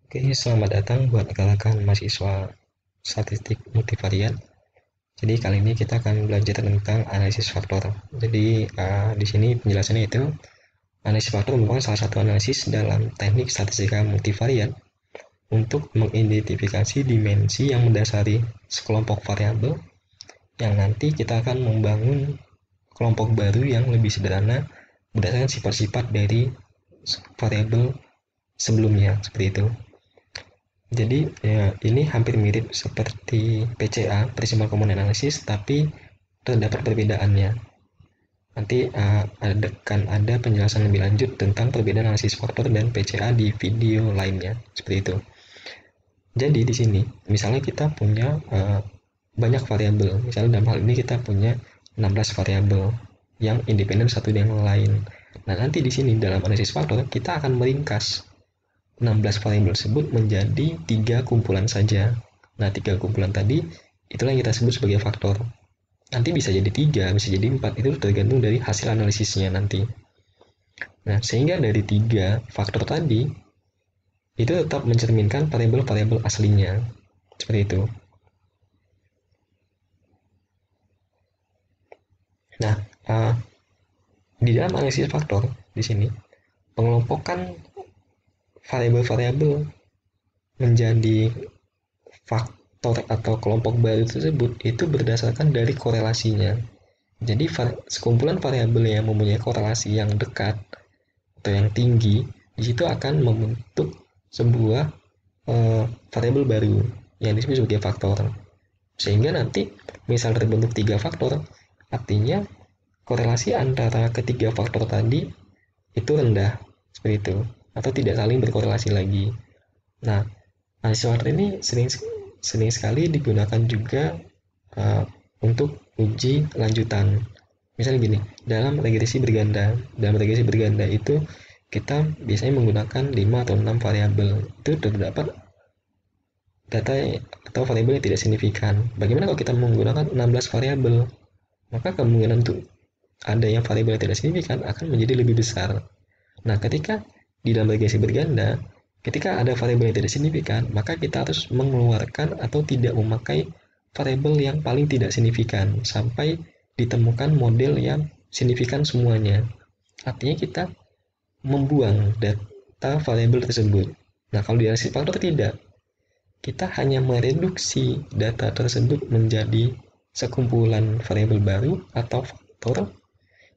Oke, selamat datang buat rekan-rekan mahasiswa statistik multivariat. Jadi kali ini kita akan belajar tentang analisis faktor. Jadi di sini penjelasannya itu analisis faktor merupakan salah satu analisis dalam teknik statistika multivariat untuk mengidentifikasi dimensi yang mendasari sekelompok variabel yang nanti kita akan membangun kelompok baru yang lebih sederhana berdasarkan sifat-sifat dari variabel sebelumnya seperti itu. Jadi ya, ini hampir mirip seperti PCA, Principal Component Analysis, tapi terdapat perbedaannya. Nanti akan ada penjelasan lebih lanjut tentang perbedaan analisis faktor dan PCA di video lainnya, seperti itu. Jadi di sini, misalnya kita punya banyak variabel, misalnya dalam hal ini kita punya 16 variabel yang independen satu dengan lain. Nah, nanti di sini dalam analisis faktor kita akan meringkas 16 variabel tersebut menjadi 3 kumpulan saja. Nah, 3 kumpulan tadi itulah yang kita sebut sebagai faktor. Nanti bisa jadi 3, bisa jadi 4, itu tergantung dari hasil analisisnya nanti. Nah, sehingga dari 3 faktor tadi itu tetap mencerminkan variabel-variabel aslinya. Seperti itu. Nah, di dalam analisis faktor di sini pengelompokan variabel-variabel menjadi faktor atau kelompok baru tersebut itu berdasarkan dari korelasinya. Jadi sekumpulan variabel yang mempunyai korelasi yang dekat atau yang tinggi di situ akan membentuk sebuah variabel baru yang disebut sebagai faktor. Sehingga nanti misal terbentuk 3 faktor, artinya korelasi antara ketiga faktor tadi itu rendah seperti itu atau tidak saling berkorelasi lagi. Nah, analisis faktor ini sering sekali digunakan juga uh, untuk uji lanjutan. Misalnya gini, dalam regresi berganda itu kita biasanya menggunakan 5 atau 6 variabel. Itu terdapat data atau variabel yang tidak signifikan. Bagaimana kalau kita menggunakan 16 variabel? Maka kemungkinan untuk ada yang variabel yang tidak signifikan akan menjadi lebih besar. Nah, ketika di dalam regresi berganda, ketika ada variabel yang tidak signifikan, maka kita harus mengeluarkan atau tidak memakai variabel yang paling tidak signifikan sampai ditemukan model yang signifikan semuanya. Artinya kita membuang data variabel tersebut. Nah, kalau di analisis faktor tidak. Kita hanya mereduksi data tersebut menjadi sekumpulan variabel baru atau faktor.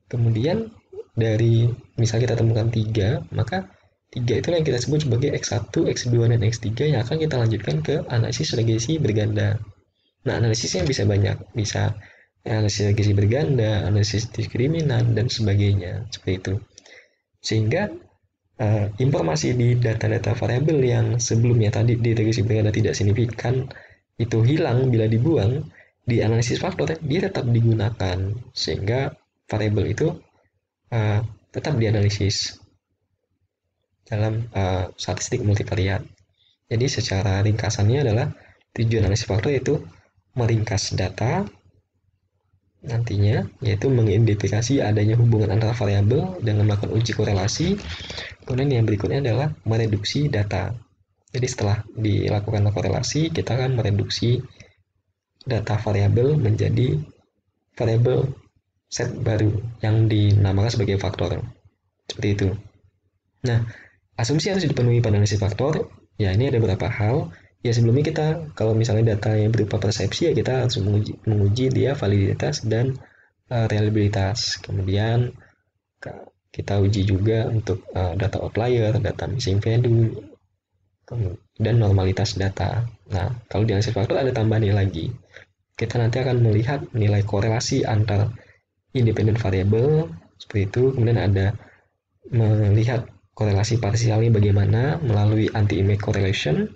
Kemudian dari misal kita temukan 3, maka 3 itulah yang kita sebut sebagai X1, X2, dan X3 yang akan kita lanjutkan ke analisis regresi berganda. Nah, analisisnya bisa banyak, bisa analisis regresi berganda, analisis diskriminan, dan sebagainya, seperti itu. Sehingga informasi di data-data variabel yang sebelumnya tadi di regresi berganda tidak signifikan itu hilang bila dibuang, di analisis faktor dia tetap digunakan sehingga variabel itu uh, tetap dianalisis dalam statistik multivariat. Jadi secara ringkasannya adalah tujuan analisis faktor yaitu meringkas data nantinya, yaitu mengidentifikasi adanya hubungan antara variabel dengan melakukan uji korelasi. Kemudian yang berikutnya adalah mereduksi data. Jadi setelah dilakukan korelasi, kita akan mereduksi data variabel menjadi variabel set baru yang dinamakan sebagai faktor. Seperti itu. Nah, asumsi yang harus dipenuhi pada analisis faktor, ya ini ada beberapa hal. Ya sebelumnya kita, kalau misalnya data yang berupa persepsi, ya kita harus menguji dia validitas dan reliabilitas. Kemudian kita uji juga untuk data outlier, data missing value, dan normalitas data. Nah, kalau di analisis faktor ada tambahannya lagi. Kita nanti akan melihat nilai korelasi antar independent variable, seperti itu. Kemudian ada melihat korelasi parsialnya bagaimana melalui anti-image correlation.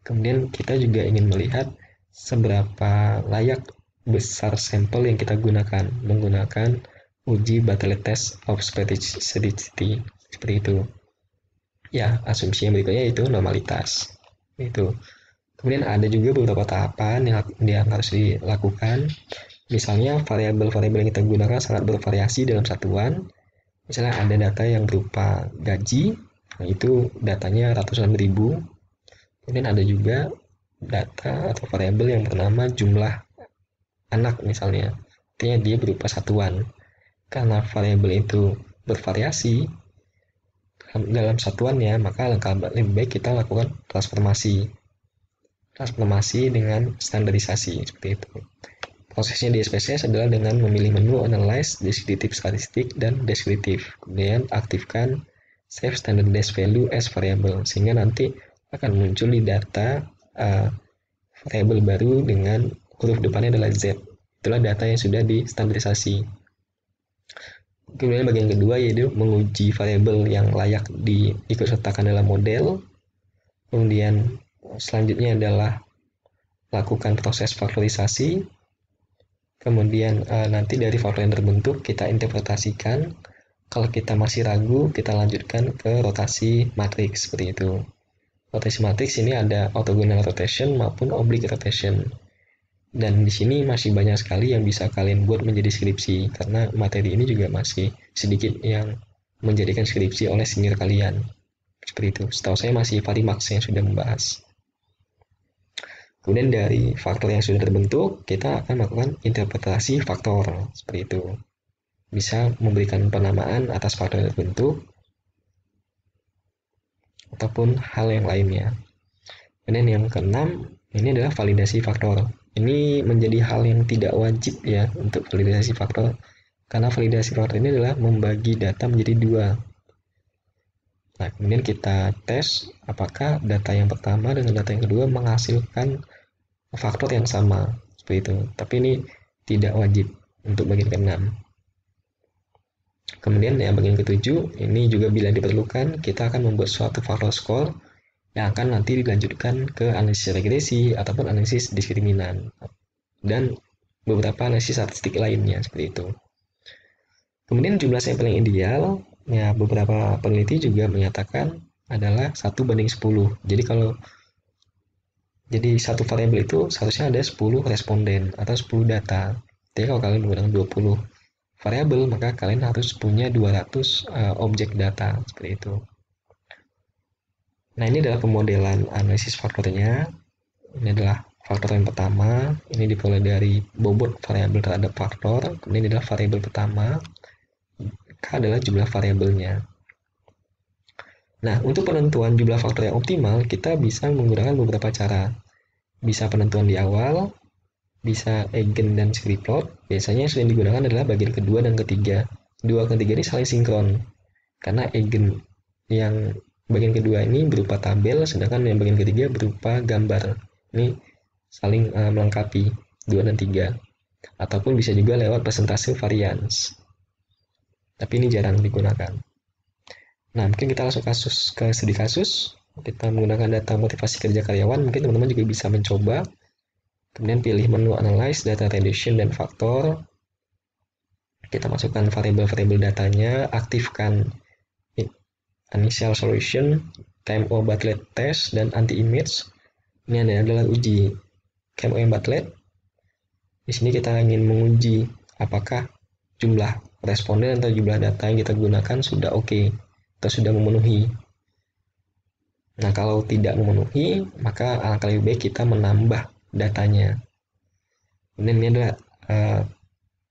Kemudian kita juga ingin melihat seberapa layak besar sampel yang kita gunakan menggunakan uji Bartlett test of staticity seperti itu. Ya, asumsi yang berikutnya itu normalitas. Itu. Kemudian ada juga beberapa tahapan yang harus dilakukan. Misalnya variabel-variabel yang kita gunakan sangat bervariasi dalam satuan. Misalnya ada data yang berupa gaji, nah itu datanya ratusan ribu. Kemudian ada juga data atau variabel yang bernama jumlah anak misalnya. Artinya dia berupa satuan. Karena variabel itu bervariasi dalam satuannya, maka alangkah lebih baik kita lakukan transformasi. Transformasi dengan standarisasi seperti itu. Prosesnya di SPSS adalah dengan memilih menu analyze, deskriptif statistik, dan deskriptif. Kemudian aktifkan save standardized value as variable, sehingga nanti akan muncul di data variabel baru dengan huruf depannya adalah Z. Itulah data yang sudah distandarisasi. Kemudian bagian kedua yaitu menguji variabel yang layak diikutsertakan dalam model. Kemudian selanjutnya adalah lakukan proses faktorisasi. Kemudian nanti dari faktor yang terbentuk kita interpretasikan. Kalau kita masih ragu, kita lanjutkan ke rotasi matriks seperti itu. Rotasi matriks ini ada orthogonal rotation maupun oblique rotation. Dan di sini masih banyak sekali yang bisa kalian buat menjadi skripsi, karena materi ini juga masih sedikit yang menjadikan skripsi oleh senior kalian. Seperti itu. Setahu saya masih Varimax yang sudah membahas. Kemudian dari faktor yang sudah terbentuk, kita akan melakukan interpretasi faktor. Seperti itu. Bisa memberikan penamaan atas faktor yang terbentuk, ataupun hal yang lainnya. Kemudian yang keenam, ini adalah validasi faktor. Ini menjadi hal yang tidak wajib ya untuk validasi faktor, karena validasi faktor ini adalah membagi data menjadi dua. Nah, kemudian kita tes apakah data yang pertama dengan data yang kedua menghasilkan faktor yang sama, seperti itu. Tapi ini tidak wajib untuk bagian ke-6. Kemudian ya bagian ke-7, ini juga bila diperlukan, kita akan membuat suatu faktor score yang akan nanti dilanjutkan ke analisis regresi ataupun analisis diskriminan dan beberapa analisis statistik lainnya seperti itu. Kemudian jumlah sampel yang ideal, ya beberapa peneliti juga menyatakan adalah 1:10. Jadi satu variabel itu seharusnya ada 10 responden atau 10 data. Jadi kalau kalian menggunakan 20 variabel, maka kalian harus punya 200 objek data seperti itu. Nah, ini adalah pemodelan analisis faktornya. Ini adalah faktor yang pertama. Ini diperoleh dari bobot variabel terhadap faktor. Kemudian ini adalah variabel pertama. K adalah jumlah variabelnya. Nah, untuk penentuan jumlah faktor yang optimal, kita bisa menggunakan beberapa cara. Bisa penentuan di awal, bisa eigen dan scriptplot. Biasanya yang sering digunakan adalah bagian kedua dan ketiga. Dua dan ketiga ini saling sinkron. Karena eigen yang bagian kedua ini berupa tabel, sedangkan yang bagian ketiga berupa gambar. Ini saling melengkapi 2 dan 3. Ataupun bisa juga lewat persentase varians. Tapi ini jarang digunakan. Nah, mungkin kita langsung ke studi kasus. Kita menggunakan data motivasi kerja karyawan. Mungkin teman-teman juga bisa mencoba. Kemudian pilih menu analyze, data reduction, dan faktor. Kita masukkan variabel-variabel datanya, aktifkan initial solution, KMO Bartlett test, dan anti-image. Ini adalah uji KMO Bartlett. Di sini kita ingin menguji apakah jumlah responden atau jumlah data yang kita gunakan sudah oke atau sudah memenuhi. Nah, kalau tidak memenuhi, maka alangkah lebih baik kita menambah datanya. Kemudian ini adalah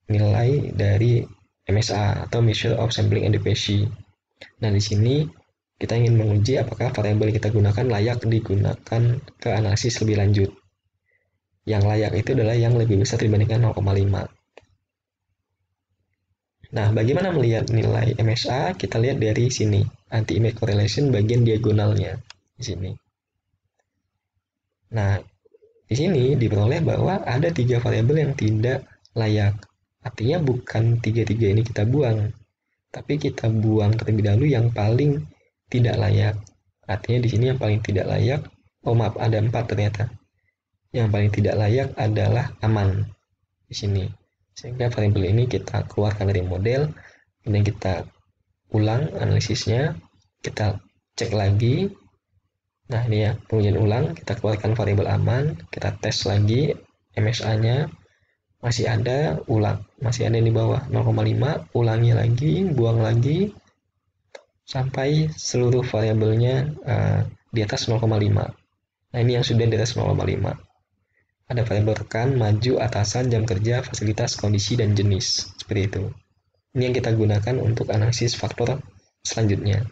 nilai dari MSA atau Measure of Sampling Adequacy. Nah, di sini kita ingin menguji apakah variabel yang kita gunakan layak digunakan ke analisis lebih lanjut. Yang layak itu adalah yang lebih besar dibandingkan 0,5. Nah, bagaimana melihat nilai MSA? Kita lihat dari sini, anti-image correlation bagian diagonalnya di sini. Nah, di sini diperoleh bahwa ada 3 variabel yang tidak layak. Artinya bukan 3-3 ini kita buang, tapi kita buang terlebih dahulu yang paling tidak layak. Artinya di sini yang paling tidak layak, maaf, ada 4 ternyata. Yang paling tidak layak adalah aman di sini. Sehingga variabel ini kita keluarkan dari model, kemudian kita ulang analisisnya, kita cek lagi. Nah, ini ya, pengujian ulang, kita keluarkan variabel aman, kita tes lagi MSA-nya, masih ada, ulang, masih ada di bawah 0,5, ulangi lagi, buang lagi, sampai seluruh variabelnya di atas 0,5. Nah, ini yang sudah di atas 0,5. Ada variabel rekan, maju, atasan, jam kerja, fasilitas, kondisi, dan jenis. Seperti itu. Ini yang kita gunakan untuk analisis faktor selanjutnya.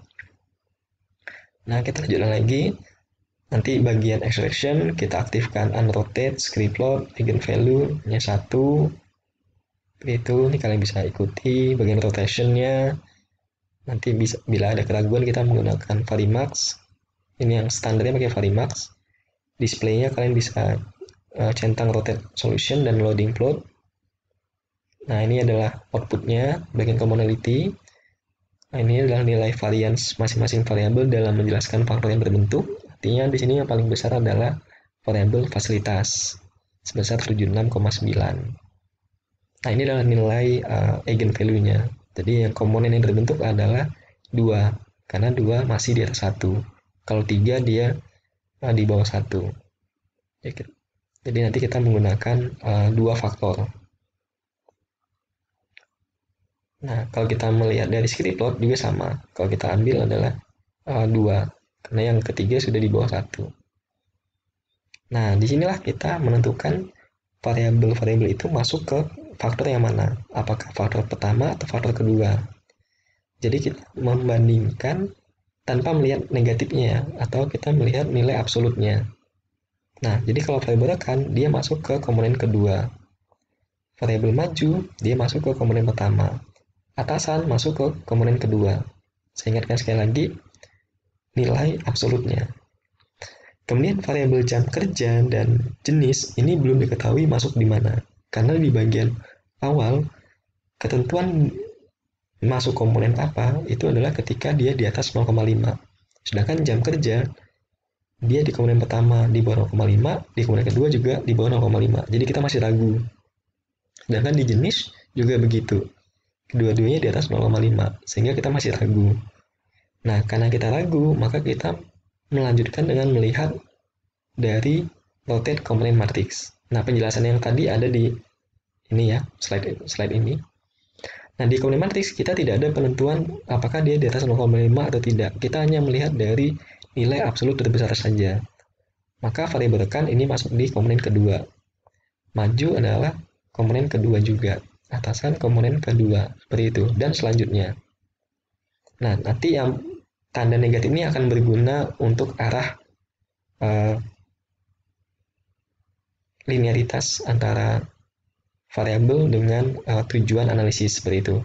Nah, kita lanjutkan lagi. Nanti bagian extraction kita aktifkan unrotate, script load, eigenvalue nya 1. Itu ini kalian bisa ikuti bagian rotationnya. Nanti bisa, bila ada keraguan kita menggunakan Varimax. Ini yang standarnya pakai Varimax. Displaynya kalian bisa centang rotate solution dan loading plot. Nah, ini adalah outputnya bagian commonality. Nah, ini adalah nilai varians masing-masing variabel dalam menjelaskan faktor yang berbentuk. Artinya di sini yang paling besar adalah variabel fasilitas sebesar 76,9. Nah, ini adalah nilai eigenvalue-nya. Jadi yang komponen yang terbentuk adalah 2, karena 2 masih di atas 1. Kalau 3 dia di bawah 1. Jadi nanti kita menggunakan 2 faktor. Nah, kalau kita melihat dari script plot juga sama. Kalau kita ambil adalah 2, karena yang ketiga sudah di bawah 1. Nah, disinilah kita menentukan variabel-variabel itu masuk ke faktor yang mana. Apakah faktor pertama atau faktor kedua. Jadi kita membandingkan tanpa melihat negatifnya, atau kita melihat nilai absolutnya. Nah, jadi kalau variabel rekan, dia masuk ke komponen kedua. Variabel maju, dia masuk ke komponen pertama. Atasan masuk ke komponen kedua. Saya ingatkan sekali lagi, nilai absolutnya. Kemudian variabel jam kerja dan jenis ini belum diketahui masuk di mana. Karena di bagian awal, ketentuan masuk komponen apa itu adalah ketika dia di atas 0,5. Sedangkan jam kerja, dia di komponen pertama di bawah 0,5, di komponen kedua juga di bawah 0,5. Jadi kita masih ragu. Sedangkan di jenis juga begitu. Kedua-duanya di atas 0,5, sehingga kita masih ragu. Nah, karena kita ragu, maka kita melanjutkan dengan melihat dari rotate komponen matrix. Nah, penjelasan yang tadi ada di ini ya, slide ini. Nah, di komponen matrix kita tidak ada penentuan apakah dia di atas 0,5 atau tidak. Kita hanya melihat dari nilai absolut terbesar saja. Maka variabel rekan ini masuk di komponen kedua. Maju adalah komponen kedua juga. Atasan komponen kedua, seperti itu, dan selanjutnya. Nah, nanti yang tanda negatif ini akan berguna untuk arah linearitas antara variabel dengan tujuan analisis, seperti itu.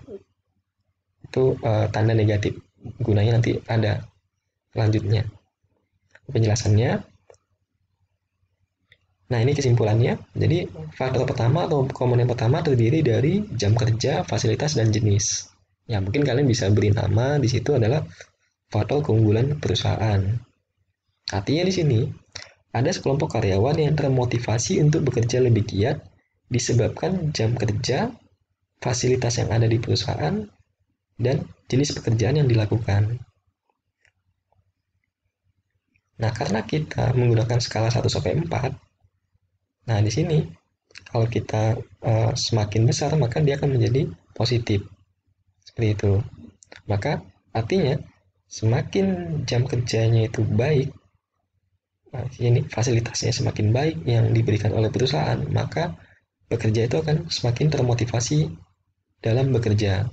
Itu tanda negatif. Gunanya nanti ada selanjutnya penjelasannya. Nah, ini kesimpulannya. Jadi, faktor pertama atau komponen pertama terdiri dari jam kerja, fasilitas, dan jenis. Ya, mungkin kalian bisa beri nama di situ adalah faktor keunggulan perusahaan. Artinya di sini, ada sekelompok karyawan yang termotivasi untuk bekerja lebih giat disebabkan jam kerja, fasilitas yang ada di perusahaan, dan jenis pekerjaan yang dilakukan. Nah, karena kita menggunakan skala 1-4, nah, di sini kalau kita semakin besar, maka dia akan menjadi positif. Seperti itu. Maka artinya semakin jam kerjanya itu baik, ini fasilitasnya semakin baik yang diberikan oleh perusahaan, maka pekerja itu akan semakin termotivasi dalam bekerja.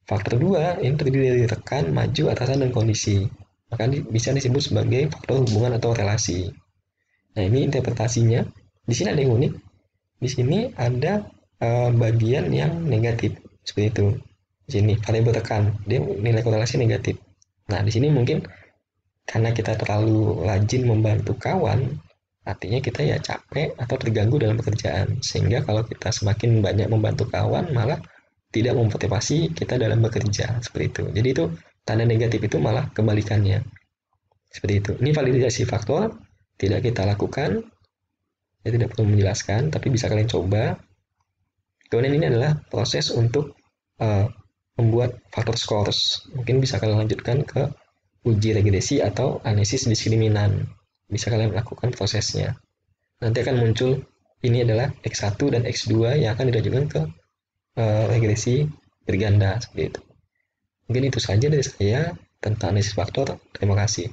Faktor 2 ini terdiri dari rekan, maju, atasan, dan kondisi. Maka bisa disebut sebagai faktor hubungan atau relasi. Nah, ini interpretasinya. Di sini ada yang unik. Di sini ada bagian yang negatif, seperti itu. Di sini variabel tekan, dia nilai korelasi negatif. Nah, di sini mungkin karena kita terlalu rajin membantu kawan, artinya kita ya capek atau terganggu dalam pekerjaan. Sehingga kalau kita semakin banyak membantu kawan, malah tidak memotivasi kita dalam bekerja, seperti itu. Jadi itu tanda negatif itu malah kebalikannya. Seperti itu. Ini validasi faktor, tidak kita lakukan. Saya tidak perlu menjelaskan, tapi bisa kalian coba. Kemudian ini adalah proses untuk membuat faktor scores. Mungkin bisa kalian lanjutkan ke uji regresi atau analisis diskriminan. Bisa kalian lakukan prosesnya. Nanti akan muncul ini adalah X1 dan X2 yang akan dilanjutkan ke regresi berganda, seperti itu. Mungkin itu saja dari saya tentang analisis faktor. Terima kasih.